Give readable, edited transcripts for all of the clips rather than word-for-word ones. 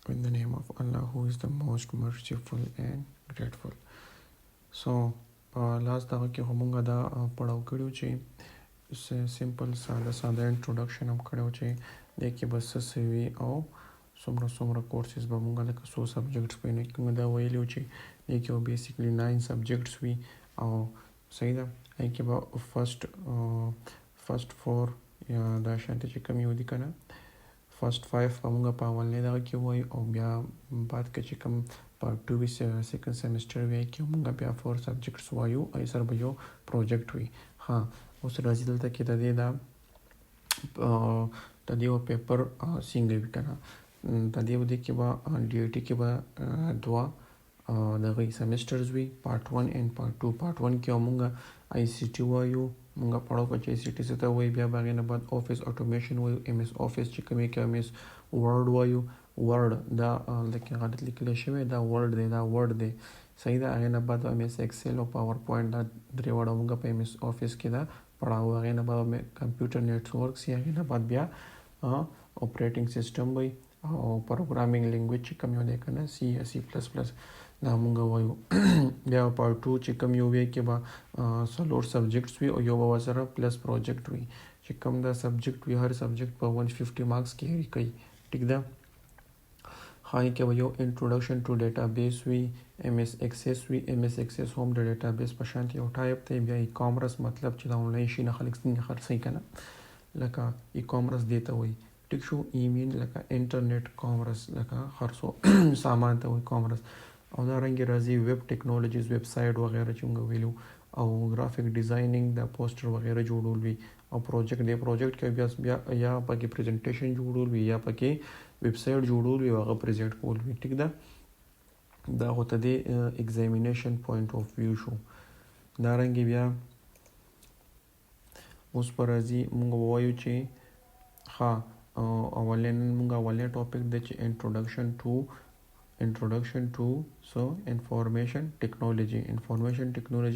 In the name of Allah, who is the most merciful and grateful. So, last دغه کې همغه دا پړاو کړو چې سمپل ساده انټروډکشن هم کړو چې د کې بس سوي او څومره کورسز به مونږ لکه څو سبجیکټس په نه کې دا ویلو چې د کې بیسیکلی 9 سبجیکټس وي او صحیح ده کې به فرست 4 یا دا شانته چې کم یو دي کنه فرست 5 به مونږ په اولنې دغه کې وایو او بیا بعد کې چې کوم پارت 2 وي سیکنډ سیمسټر وي کې مونږ بیا 4 سبجیکټس وایو او سره به یو پروجیکټ وي. ها اوس راځي دلته کې د دې د دې پیپر څنګه وي کنه د دې ودې کې به ډي ای ټي کې به دوا دغه سیمسټرز وي پارت 1 and پارت 2. پارت 1 کې مونږ آی سی ټي وایو مونږ پړاو په آی سی ټي څه ته وایي بیا باغې نه بعد افیس اټومیشن وایو ایم اس افیس چې کومې کې ایم اس ورډ وایو ورډ دا لکه غلط لیکل شوی دا ورډ دی صحیح ده. هغې نه بعد ایم اس ایکسل او پاور پوینټ دا درې وړه مونږ په ایم اس افیس کې دا پړاو. هغې نه بعد کمپیوټر نیټورکس هغې نه بعد بیا اپریټینګ سیسټم وایي او پروګرامینګ لینګویج چې کوم یو دی کنه سی یا سی پلس پلس دا مونږ وایو. بیا پارت 2 چې کوم یو وی کې به څلور سبجیکټس وي او یو به ورسره پلس پروجیکټ وي چې کوم دا سبجیکټ وي هر سبجیکټ په 150 مارکس کیری کوي ټیک ده. های کې به یو انټروډکشن ټو ډیټابیس وي ایم اس ایکسس وي ایم اس ایکسس هم د ډیټابیس په شان یو ټایپ دی. بیا ای کامرس مطلب چې دا آنلاین شي نه خلک څنګه خرڅي کنه لکه ای کامرس دی ته وایي ټیک شو. ای مین لکه انټرنیټ کامرس لکه خرڅو سامان ته وایي کامرس او دا رنګ راځي ویب ټیکنالوژیز ویب سایټ وغیرہ چې موږ ویلو او ګرافیک ډیزاینینګ د پوسټر وغیرہ جوړول وي او پروجیکټ کې بیا یا پکې پریزنټیشن جوړول وي یا پکې ویب سایټ جوړول وي او هغه پریزنټ کول وي ټیک ده. دا خو ته د ایگزامینیشن پوینټ اف ویو شو. دا رنګ بیا اوس پر راځي موږ وایو چې ها اولین ټاپک د چې انټروډکشن ټو سو انفارمیشن ټیکنالوژي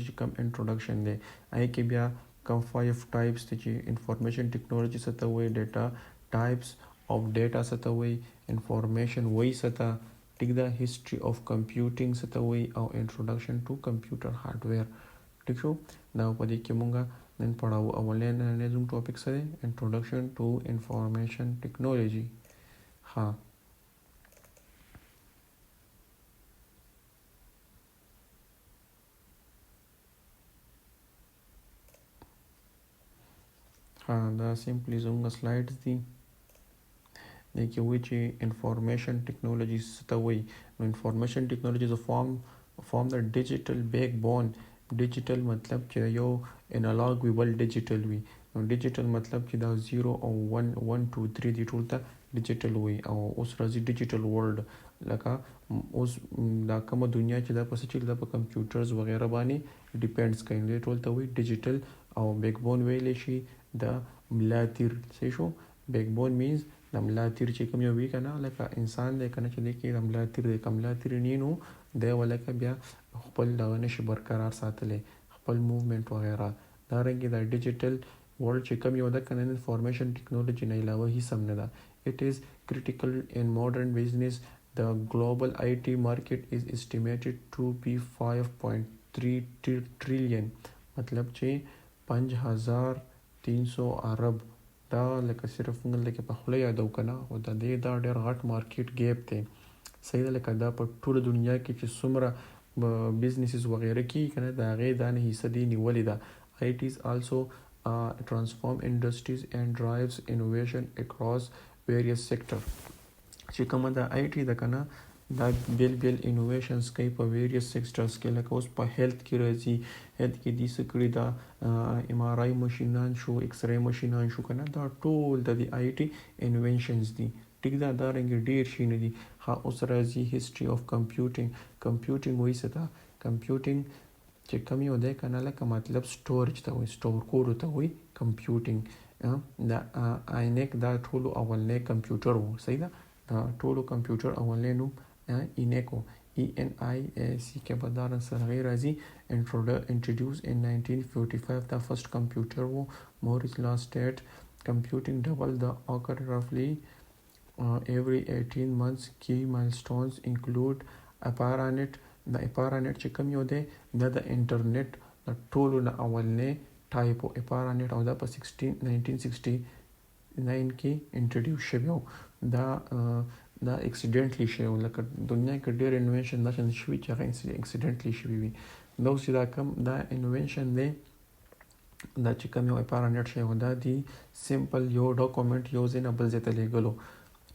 چې کوم انټروډکشن دی آی کې بیا کوم 5 ټایپس ته چې انفارمیشن ټیکنالوژي څه ته وایي ډیټا ټایپس of data څه ته وایي انفارمیشن وایي څه ته ټیک ده هیسټري اف کمپیوټینګ څه ته وایي او انټروډکشن ټو کمپیوټر هارډویر ټیک شو. دا په دې کې مونږ نن پړاو اولین زموږ ټاپک څه دی انټروډکشن ټو انفارمیشن ټیکنالوژي. ها دا سیمپلی زموږ سلایډز دي د کې وایي چې انفارمیشن ټیکنالوژي څه ته وایي نو انفارمیشن ټیکنالوژي از فارم د ډیجیټل بیک بون. ډیجیټل مطلب چې یو انالاګ وي بل ډیجیټل وي نو ډیجیټل مطلب چې دا 0 او 1 2 3 دی ټول ته ډیجیټل وي او اوس راځي ډیجیټل ورلد لکه اوس دا کومه دنیا چې دا پسې چې دا په کمپیوټرز وغیرہ باندې ډیپینډز کوي نو ټول ته وایي ډیجیټل او بیک بون ویل شي د ملا تیر څه شو بیک بون مینز د ملا تیر چې کوم یو وی کنه لکه انسان دی کنه چې د کې د ملا تیر دی کوم ملا تیر نه نو دی ولکه بیا خپل دغه نشي برقرار ساتلی خپل موومنت وغیرہ. دا رنګ د ډیجیټل ورلد چې کوم یو د کنه انفارمیشن ټیکنالوژي نه علاوه هیڅ هم نه ده. It is critical in modern business. The global IT market is estimated to be 5.3 trillion مطلب چې 5300 ارب دا لکه صرف موږ لکه په خوله یادو کنه او دا ډېر غټ مارکیټ ګیپ دی صحیح ده. لکه دا په ټوله دنیا کې چې څومره بزنسز وغیرہ کې کنه دا هغې دا نه حصه دی نیولې ده. IT is also transform industries and drives innovation across various sector چې کومه دا IT ده کنه دا بیل انوویشنز کوي په ویریس سیکټرز کې لکه اوس په هیلث کې راځي هیلث کې دې څه کړي دا ایم آر آی ماشینان شو ایکس رای ماشینان شو کنه دا ټول د IT انوینشنز دي ټیک ده. دا رنګ ډیر شي نه دي. ها اوس راځي هیسټري اف کمپیوټینګ وایي څه ته کمپیوټینګ چې کوم یو دی کنه لکه مطلب سټورج ته وایي سټور کول ته وایي کمپیوټینګ. دا اینک دا ټول اولنې کمپیوټر وو صحیح ده دا ټولو کمپیوټر اولنې نوم اینیکو ENIAC کې به دا سره غیر راځي introduced in 1945 the first computer wo Morris Law state computing double the occur roughly every 18 months. Key milestones include APARANET. د APARANET چې کوم یو دی دا د انټرنیټ د ټولو نه اولنې ټایپ و APARANET او دا په 1969 کې انټروډیوس شوی و. دا اکسیډنټلی شوی و، لکه دنیا کې ډېر انوینشن داسې شوي چې هغه اکسیډنټلی شوي وي. دا اوس چې دا کوم دا انوینشن دی دا چې کوم یو APARANET شوی و دا دی سمپل یو ډاکومنټ یو ځای نه بل ځای ته لیږلو.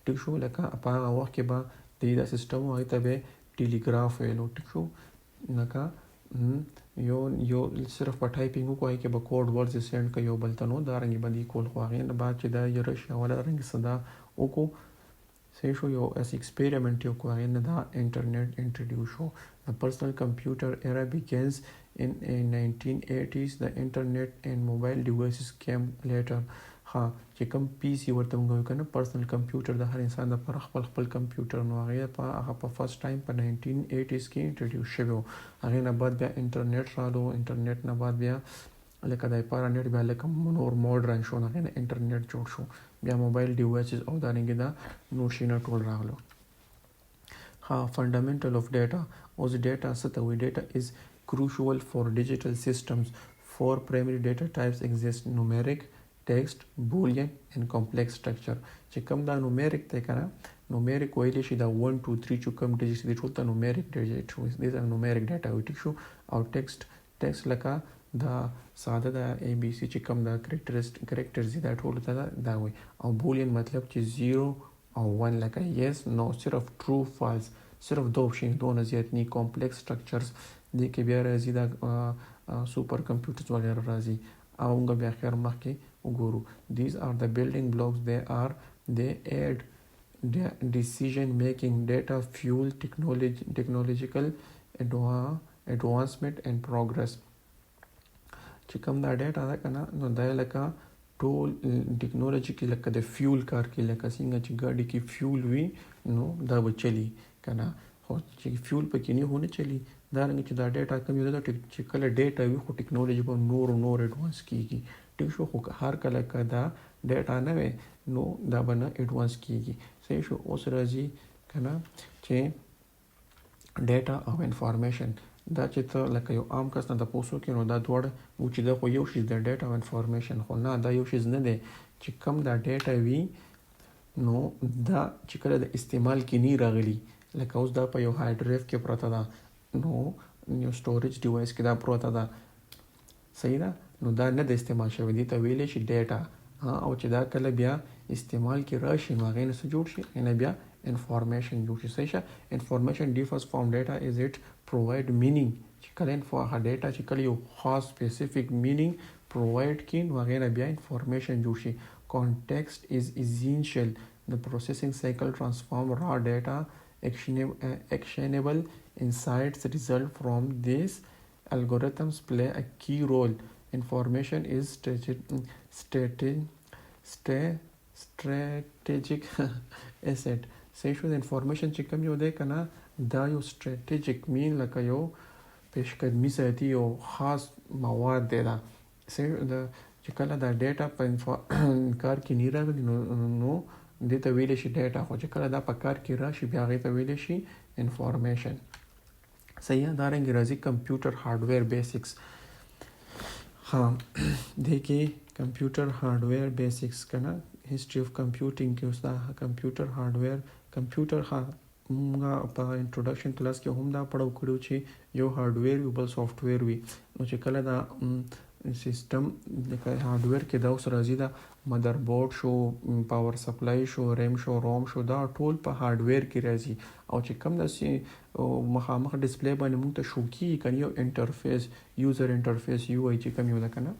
ټیک شو، لکه په هغه وخت کې به د دا سیسټم و هغې ته به ټیلیګراف ویلو. ټیک شو، لکه یو صرف په ټایپینګ وکړو هغې کې به کوډ ورډز یې سینډ کوي یو بل ته، نو دارنګې به دې کول. خو هغې نه بعد چې دا یې راشي اوله دارنګې صدا وکړو صحیح شو، یو اس ایکسپیریمنټ یې وکړو، هغې نه دا انټرنیټ انټروډیوس شو. The personal computer era begins in 1980s. The internet and mobile devices came later. ها چې کوم پی سی ورته موږ وایو که نه پرسنل کمپیوټر د هر انسان دپاره خپل کمپیوټر، نو هغه په فرست ټایم په 1980s کې انټروډیوس شوی و. هغې نه بعد بیا انټرنیټ رالو، انټرنیټ نه بعد بیا لکه د APARANET بیا لکه نور ماډرن شو، هغې نه انټرنیټ جوړ شو، بیا موبایل ډیوایسز او دارنګې دا نور شیونه ټول راغلو. Fundamental of data. اوس ډیټا څه ته وایي؟ ډیټا is crucial for digital systems. Four primary data types exist: numeric, text, boolean and complex structure. چې کوم دا numeric دی که نه، numeric ویلی شي دا 1 2 3 چې کوم ډیجټ دي ټول ته numeric ډیجټ وایي، دې ته numeric ډیټا وایي. ټیک شو، او text لکه دا ساده دا ABC چې کوم دا کریکټرز دي دا ټول ته دا وایي. او boolean مطلب چې 0 او 1 لکه yes no، صرف true false، صرف دو شي دونه زیات نه. کمپلیکس سټرکچرز دې کې بیا راځي دا سوپر کمپیوټرز وغیره راځي او موږ بیا خیر مخکې وګورو. These are the building blocks. They aid decision making, data fuel technological advancement and progress. چې کوم دا ډیټا ده که نه نو دا لکه ټول ټیکنالوژي کې لکه د فیول کار کې، لکه څنګه چې ګاډي کې فیول وي نو دا به چلی که نه، خو چې فیول پکې نه هو نه چلی. دارنګه چې دا ډیټا کوم یو ده چې کله ډیټا وي خو ټیکنالوژي به نور ایډوانس کیږي. ټیک شو، خو هر کله که دا ډیټا نه وي نو دا به نه ایډوانس کیږي. صحیح شو. اوس راځي که نه چې ډیټا او انفارمیشن دا چې ته لکه یو عام کس نه تپوس وکړې نو دا دواړه و چې دا خو یو شیز دی ډیټا او انفارمیشن، خو نه دا یو شیز نه دی. چې کم دا ډیټا وي نو دا چې کله د استعمال کې نه راغلی، لکه اوس دا په یو هارډ ډرایو کې پرته ده نو یو سټوریج ډیوایس کې دا پروته ده، صحیح ده، نو دا نه د استعمال شوی، دې ته ویلی شي ډیټا. او چې دا کله بیا استعمال کې راشي نو هغې نه څه جوړ شي، هغې نه بیا انفارمیشن جوړ شي. صحیح شه. انفارمیشن differs from data as it provide meaning. چې کله ډیټا چې کله یو خاص سپیسیفیک meaning provide کړي نو هغې نه بیا انفارمیشن جوړ شي. Context is essential. The processing cycle transform raw data. Actionable insights result from these. Algorithms play a key role. Information is strategic asset. صحیح شو. د انفارمیشن چې کوم یو دی که نه دا یو strategic mean لکه یو پیشقدمي ساتي، یو خاص مواد دی دا. صحیح ده. چې کله دا ډیټا په کار کې نه راغلی نو دې ته ویلی شي ډیټا، خو چې کله دا په کار کې راشي بیا هغې ته ویلی شي انفارمیشن. صحیح ده. دارنګې راځي کمپیوټر هارډویر بیسکس. دې کې کمپیوټر هارډویر بیسکس که نه هسټري اف کمپیوټینګ کې اوس دا کمپیوټر هارډویر کمپیوټر موږ په انټروډکشن کلاس کې هم دا پړاو کړو چې یو هارډویر وي بل سافټویر وي. نو چې کله دا سیستم لکه هارډویر کې دا اوس راځي دا مدر بورډ شو، پاور سپلای شو، ریم شو، روم شو، دا ټول په هارډویر کې راځي. او چې کوم داسې مخامخ ډسپلی باندې موږ ته شو کېږي که نه یو انټرفیس یوزر انټرفیس یو آی چې کوم یو ده که نه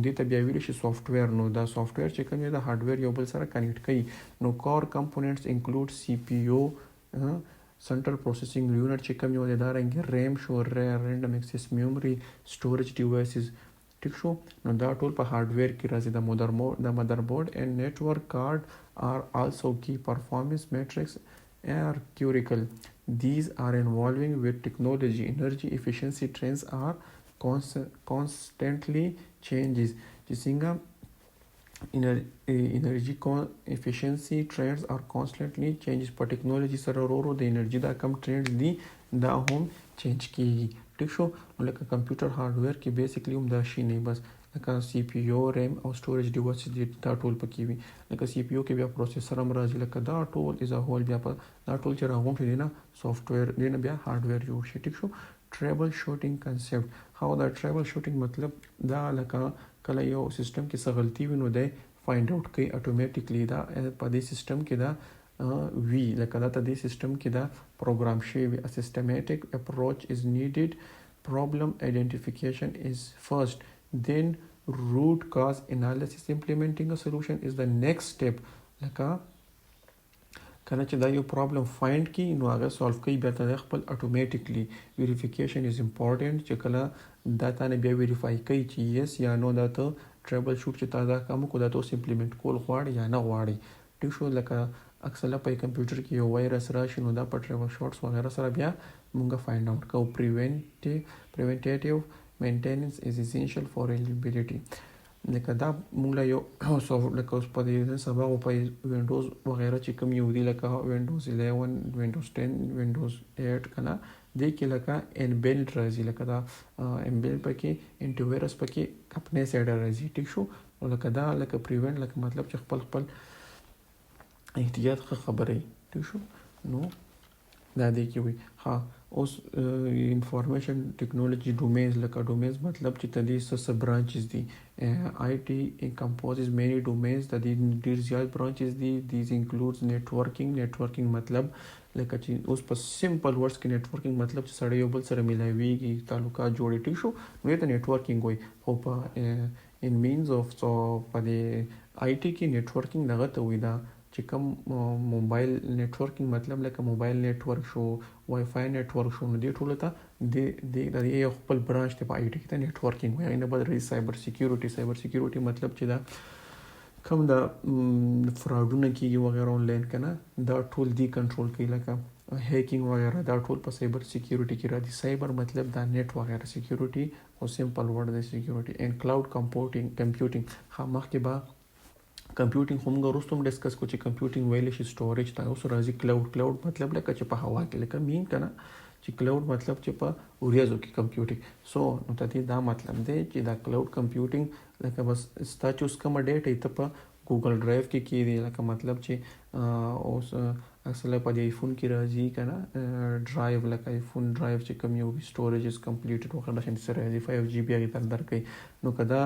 دې ته بیا ویلی شي سافټویر. نو دا سافټویر چې کوم یو د هارډویر یو بل سره کنیکټ کوي. نو کور کمپوننټس انکلوډ سی پی یو، سنټرل پروسیسینګ یونټ چې کوم یو دی، دارنګې ریم شو، رینډم ایکسس میموري، سټوریج ډیوایسز. ټیک شو. نو دا ټول په هارډویر کې راځي. د مدر بورډ and network card are also key performance metrics are critical. These are evolving with technology. Energy efficiency trends are constantly changes. چې څنګه انرژي efficiency trends are constantly changes په ټیکنالوژي سره ورو د انرژي دا کم ټرینډز دي دا هم چینج کیږي ټیک شو. لکه کمپیوټر هارډویر کې بیسیکلی هم دا شی نه بس لکه سی پی یو ریم او سټوریج ډیوایس دي دا ټول پکې وي. لکه سی پی یو کې بیا پروسیسر هم راځي لکه دا ټول از ا هول بیا په دا ټول چې راغونډ دي نه سافټویر دی نه بیا هارډویر جوړ شي ټیک شو. ټریبل شوټینګ کنسپټ هاو دا ټریبل شوټینګ مطلب دا لکه کله یو سیستم کې څه غلطي وي نو دی فایند آوټ کوي اتوماتیکلی دا په دې سیستم کې دا وی لکه دا ته دې سیستم کې دا پروګرام شوی a systematic approach is needed. Problem identification is first, then root cause analysis. Implementing a solution is the next step. لکه کله چې دا یو پرابلم فایند کی نو هغه سولف کوي بیا ته خپل اتوماتیکلی ویریفیکیشن از امپورټنٹ چې کله دا تانه بیا ویریفای کوي چې یس یا نو دا ته ټریبل شوټ چې تا دا کوم کو دا ته امپلیمنٹ کول غواړي یا نه غواړي ټیک شو. لکه اکثر په کمپیوټر کې یو وایرس راشي نو دا په ټریبل شوټس وغیرہ سره بیا مونږه فایند آوټ کوو. پریونټیټیو مینټیننس از اسینشل فار ریلایبিলিټي لکه دا مونږ له یو سافټ لکه اوس په دې سبا او په وینډوز وغیرہ چې کوم یو دی لکه وینډوز 11 وینډوز 10 وینډوز 8 کنه دې کې لکه انبیلډ راځي لکه دا انبیلډ پکې انټي وایرس پکې خپل سایډ راځي ټیک شو. لکه دا لکه پریونټ لکه مطلب چې خپل احتیاط خبرې ټیک شو نو دا دې کې وي. ها اوس انفارمیشن ټیکنالوژي ډومینز لکه ډومینز مطلب چې تدې سب برانچز دي آی ټي انکمپوزز مینی ډومینز د دې ډیر زیات برانچز دي. دیز انکلودز نتورکینګ مطلب لکه چې اوس په سمپل ورډز کې نتورکینګ مطلب چې سړی یو بل سره ملایويږي تعلقات جوړي ټیک شو نو ته نتورکینګ وای. او په ان مینز اف سو په دې آی ټي کې نتورکینګ دغه ته وای دا چې کوم موبایل نتورکینګ مطلب لکه موبایل نتورک شو وای فای نتورک شو نو دې ټول ته د یو خپل برانچ ته په آی ټي کې ته نتورکینګ وای. نه بل سایبر سکیورټي مطلب چې دا کوم دا فراډونه کیږي وغیرہ آنلاین کنه دا ټول دی کنټرول کوي لکه هیکینګ وغیرہ دا ټول په سایبر سکیورټي کې راځي. سایبر مطلب دا نیټ وغیرہ سکیورټي او سمپل ورډ دی سکیورټي ان کلاود کمپیوټینګ خامخ کې با کمپیوټینګ هم غوښتم ډیسکس کو چې کمپیوټینګ ویل شي سټوریج ته اوس راځي. کلاود مطلب لکه چې په هوا کې لکه مين کنه چې کلاود مطلب چې په اوریازو کې کمپیوټینګ سو نو ته دا مطلب دی چې دا کلاود کمپیوټینګ لکه بس سټاچوس کوم ډیټا ته په ګوګل ډرایو کې کیږي لکه مطلب چې اوس اصله په دې آیفون کې راځي کنه ډرایو لکه آیفون ډرایو چې کوم یو سټوریج از کمپلیټډ وغیرہ شان سره دی 5 جی بي هغه تر درکې نو کدا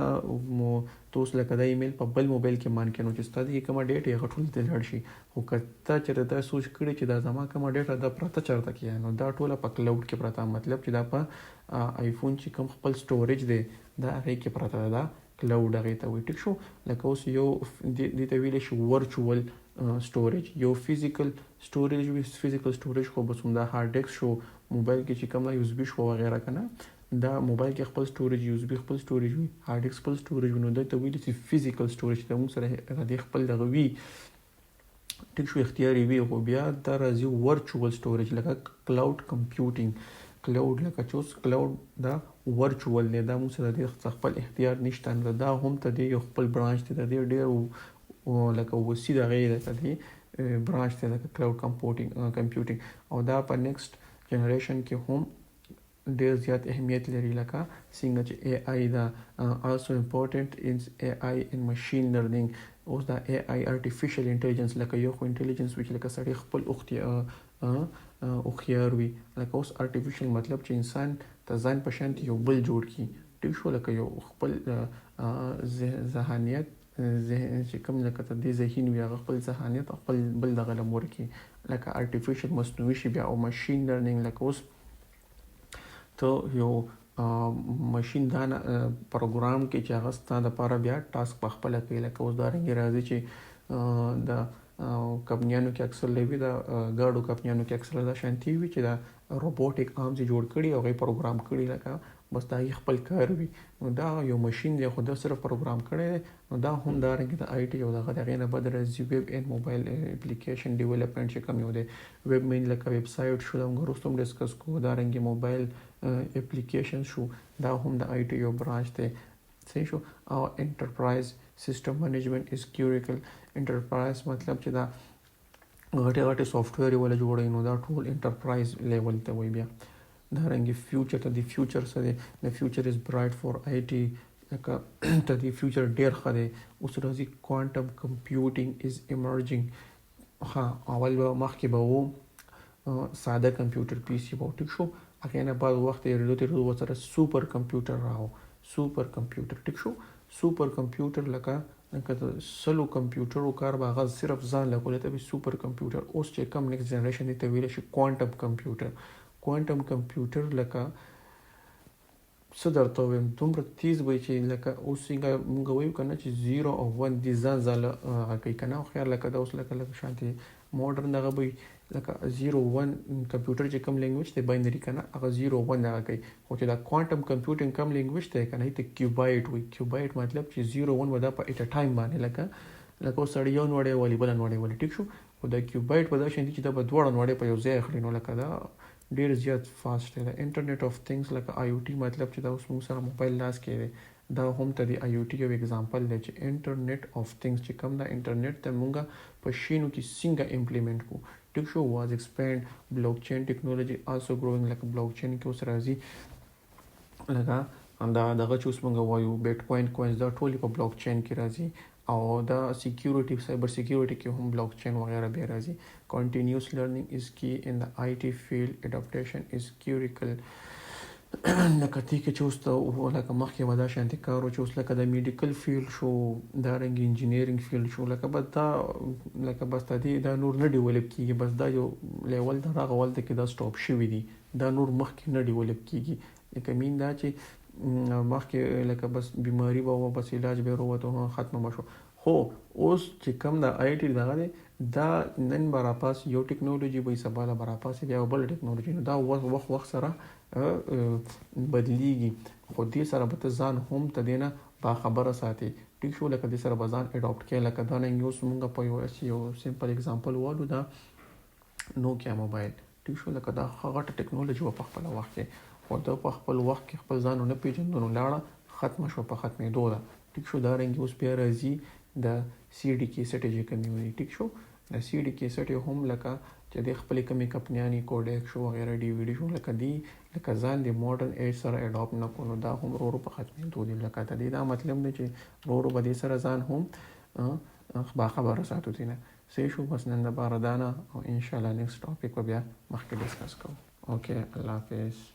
توس لکه دا ایمیل په بل موبایل کې مان کینو چې ستاسو کوم ډیټا یې غټول ته لړ شي او کته چې دا سوچ کړی چې دا زما کوم ډیټا دا پرته چرته کې نو دا ټوله په کلاود کې پرته مطلب چې دا په آیفون چې کوم خپل سټوریج دی دا هغه کې پرته دا کلاود هغه ته وي ټیک شو. لکه اوس یو د ته ویل شي ورچوال سټوریج یو فزیکل سټوریج خو بس دا هارد ډیسک شو موبایل کې چې کوم یو اس بي شو وغیرہ کنه دا موبایل کې خپل سټوریج یو اس بي خپل سټوریج وي هارد ډیسک خپل سټوریج نو دا ته ویل شي فزیکل سټوریج ته موږ سره د خپل دغه وی ټیک شو اختیاري وي خو بیا دا راځي ورچوال سټوریج لکه کلاود کمپیوټینګ کلاود لکه چوس کلاود دا ورچوال نه دا موږ سره د خپل اختیار نشته دا هم ته دی یو خپل برانچ ته دی ډیر لکه وسی د غیر ته دی برانچ ته لکه کلاود کمپیوټینګ او دا په نیکسټ جنریشن کې هم ډیر زیات اهمیت لري لکه څنګه چې اي اي دا also important in AI in machine learning اوس دا AI artificial intelligence لکه یو خو intelligence which لکه سړی خپل خيار وي لکه اوس artificial مطلب چې انسان ته ځان په شان یو بل جوړ کی ټیک شو لکه یو خپل ذهنیت چې کوم لکه ته د ذهن وی خپل ذهنیت خپل بل دغه لمور کی لکه artificial مصنوعي شي بیا او machine learning لکه اوس ته یو ماشین دا پروګرام کې چې هغه ستاسو لپاره بیا ټاسک په خپل کې لکه اوس دا رنګ راځي چې دا کمپنیانو کې اکثر لوي دا ګاډو کمپنیانو کې اکثر دا شانتي وي چې دا روبوټیک آرمز جوړ کړي او غي پروګرام کړي لکه بس دا خپل کار وي نو دا یو ماشين دی خو دا صرف پروګرام کړي نو دا هم دا رنګ د آی ټي او دغه نه بدل راځي ویب ان موبایل اپلیکیشن ډیولپمنٹ چې کوم یو دی ویب مین لکه ویب سایټ شو دا موږ وروسته ډیسکس کوو دا رنګ موبایل اپلیکیشن شو دا هم د آی ټي یو برانچ دی صحیح شو او انټرپرایز سیسټم منیجمنت از کیوریکل. انټرپرایز مطلب چې دا غټه سافټویر ولا جوړوي نو دا ټول انټرپرایز لیول ته وایي. بیا دا رنګ فیوچر ته دی فیوچر سره د فیوچر از برایټ فار آی ټي لکه ته دی فیوچر ډیر ښه دی. اوس راځي کوانټم کمپیوټینګ از ایمرجینګ. ها اول به مخکې به و ساده کمپیوټر پی سی به ټیک شو، هغې نه بعد وخت تېرېدو ورسره سوپر کمپیوټر راغو. سوپر کمپیوټر ټیک شو. سوپر کمپیوټر لکه سلو کمپیوټرو کار به هغه صرف ځان له کولی ته وي سوپر کمپیوټر. اوس چې کم نیکسټ جنریشن دی ته ویلی شي کوانټم کمپیوټر. کوانټم کمپیوټر لکه څه درته ووایم دومره تیز به چې لکه اوس څنګه موږ وایو که نه چې 0 او 1 دي ځان ځاله هغه کوي که نه. او خیال لکه دا اوس لکه شانتې موډرن دغه به لکه 0 1 کمپیوټر چې کوم لینګویج دی باینري که نه هغه 0 1 دغه کوي. خو چې دا کوانټم کمپیوټینګ کوم لینګویج دی که نه ته کیوبایټ وایي. کیوبایټ مطلب چې 0 1 به دا په ایټ ا ټایم باندې لکه اوس سړی یو نوړی والي بله نوړی والي ټیک شو. خو دا کیوبایټ به دا شان دي چې دا به دواړه نوړی په یو ځای اخلي. نو لکه دا ډیر زیات فاسټ دی. دا انټرنیټ اف تھنګز لکه آی او ټي مطلب چې دا اوس موږ سره موبایل لاس کې دی دا هم ته د آی او ټي یو اگزامپل دی چې انټرنیټ اف تھنګز چې کوم دا انټرنیټ ته موږ په شینو کې څنګه امپلیمنټ کو ټیک شو. واز ایکسپینډ بلاک چین ټیکنالوجي آلسو ګروینګ لکه بلاک چین کې اوس راځي لکه دا دغه چې اوس موږ وایو بیټ کوین کوینز دا ټول په بلاک چین کې راځي. او دا سیکیورټي سایبر سیکیورټي کې هم بلاک چین وغیرہ به راځي. کنټینیوس لرنینګ از کی ان د آی ټي فیلډ. اډاپټیشن از کیوریکل. لکه تی کې چې اوس ته لکه مخکې به دا شانتې کار و چې اوس لکه د میډیکل فیلډ شو دارنګې انجینیرینګ فیلډ شو لکه بس دا لکه بس دا نور نه ډیولپ کېږي. بس دا یو لیول د هغه ولته کې دا سټاپ شوي دي. دا نور مخکې نه ډیولپ کېږي. لکه مین دا چې مخکې لکه بس بیماری به وه بس علاج به یې وروته ختمه به شو. خو اوس چې کم د آی ټي دغه دی دا نن به راپاس یو ټیکنالوژي به یې سبا له به راپاسې بیا بله ټیکنالوژي. نو دا وخت سره بدلیږي. خو دې سره به ته ځان هم ته دې نه باخبره ساتي ټیک شو. لکه دې سره به ځان اډاپټ کړې. لکه دا نن اوس مونږ په یو سمپل اگزامپل والو دا نوکیا موبایل ټیک شو. لکه دا غټه ټیکنالوژي وه په خپل وخت کې. خو دا په خپل وخت کې خپل ځان ونه پېژندو نو لاړه ختمه شوه په ختمېدو ده ټیک شو. دارنګې اوس بیا راځي د سی ډي کیسټ چې کومې وي ټیک شو. د سی ډي کیسټ هم لکه چې د خپلې کمې کمپنیانې کوډیک شو وغیره ډي وي ډي شو لکه دی لکه ځان د ماډرن ایج سره اډاپټ نه کړو نو دا هم ورو په ختمېدو دي. لکه د دې دا مطلب دی چې ورو به دې سره ځان هم باخبره ساتو دي نه صحیح شو. بس نن دپاره دا نه او انشاءالله نیکسټ ټاپک به بیا مخکې ډسکس کوو. اوکې الله حافظ.